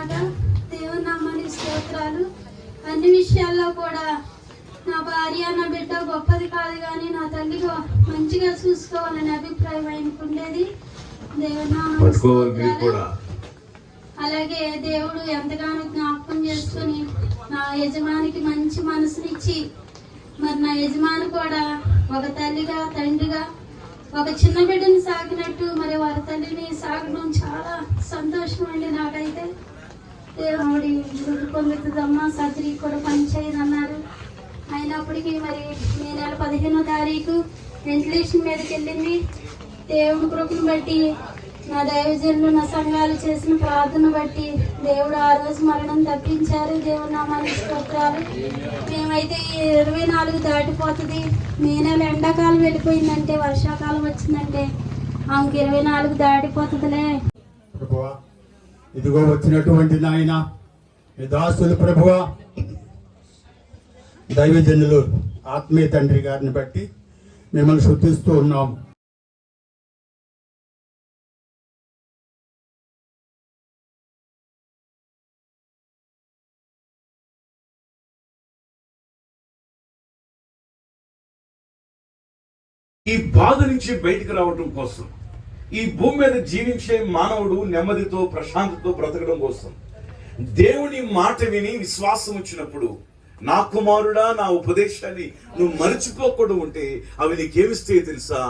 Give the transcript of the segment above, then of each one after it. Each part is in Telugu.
మాట. దేవుని నామానికి స్తోత్రాలు. అన్ని విషయాల్లో కూడా నా భార్య నా బిడ్డ గొప్పది కాదు కానీ నా తల్లి మంచిగా చూసుకోవాలనే అభిప్రాయం ఆయనకుండేది. దేవుని నామానికి స్తోత్రాలు. అలాగే దేవుడు ఎంతగానో జ్ఞాపకం చేసుకుని నా యజమానికి మంచి మనసునిచ్చి, మరి నా యజమాని కూడా ఒక తల్లిగా తండ్రిగా ఒక చిన్న బిడ్డని సాకినట్టు మరి వారి తల్లిని సాగడం చాలా సంతోషం అండి నాకైతే. దేవుడి మృతి పొందుతుందమ్మా, సర్జరీ కూడా పనిచేయదన్నారు. అయినప్పటికీ మరి మే నెల 15వ తారీఖు వెంటిలేషన్ మీదకి వెళ్ళింది. దేవుడి కృపను బట్టి నా దైవజనులు నా సంఘాలు చేసిన ప్రార్థన బట్టి దేవుడు ఆ రోజు మరణం తప్పించారు. దేవుడి నామానికి స్తోత్రాలు. మేమైతే 24 దాటిపోతుంది. మే నెల ఎండాకాలం వెళ్ళిపోయిందంటే వర్షాకాలం వచ్చిందంటే ఆమెకి 24 దాటిపోతుందిలే. ప్రభువా, ఇదిగో వచ్చినటువంటి నాయన మీ దాసులు ప్రభువా, దైవజనులు ఆత్మీయ తండ్రి గారిని బట్టి మిమ్మల్ని శుద్ధిస్తూ ఉన్నాం. ఈ బాధ నుంచి బయటకు రావడం కోసం, ఈ భూమి మీద జీవించే మానవుడు నెమ్మదితో ప్రశాంతతో బ్రతకడం కోసం దేవుని మాట విని విశ్వాసం వచ్చినప్పుడు, నా కుమారుడా నా ఉపదేశాన్ని నువ్వు మర్చిపోకుండా ఉంటే అవి నీకేమిస్తాయి తెలుసా?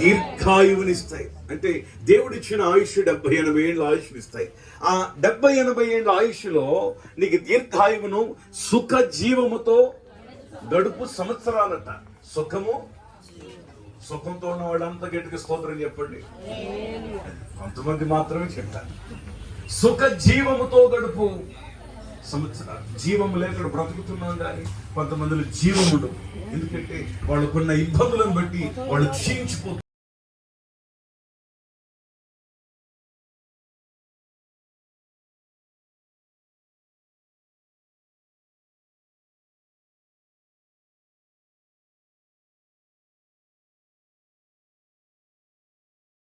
దీర్ఘాయువునిస్తాయి. అంటే దేవుడిచ్చిన ఆయుష్ 70-80 ఏళ్ళ ఆయుష్ ఇస్తాయి. ఆ 70-80 ఏళ్ళ ఆయుష్లో నీకు దీర్ఘాయువును సుఖ జీవముతో గడుపు సంవత్సరాలట. సుఖంతో ఉన్న వాళ్ళంతా గట్టిగా స్తోత్రం చెప్పండి. కొంతమంది మాత్రమే చెప్తారు. సుఖ జీవముతో గడుపు సంవత్సరాలు. జీవము లేక బ్రతుకుతున్నాం కానీ కొంతమందిలో జీవం ఉండదు. ఎందుకంటే వాళ్ళకున్న ఇబ్బందులను బట్టి వాళ్ళు క్షీణించిపోతున్నారు.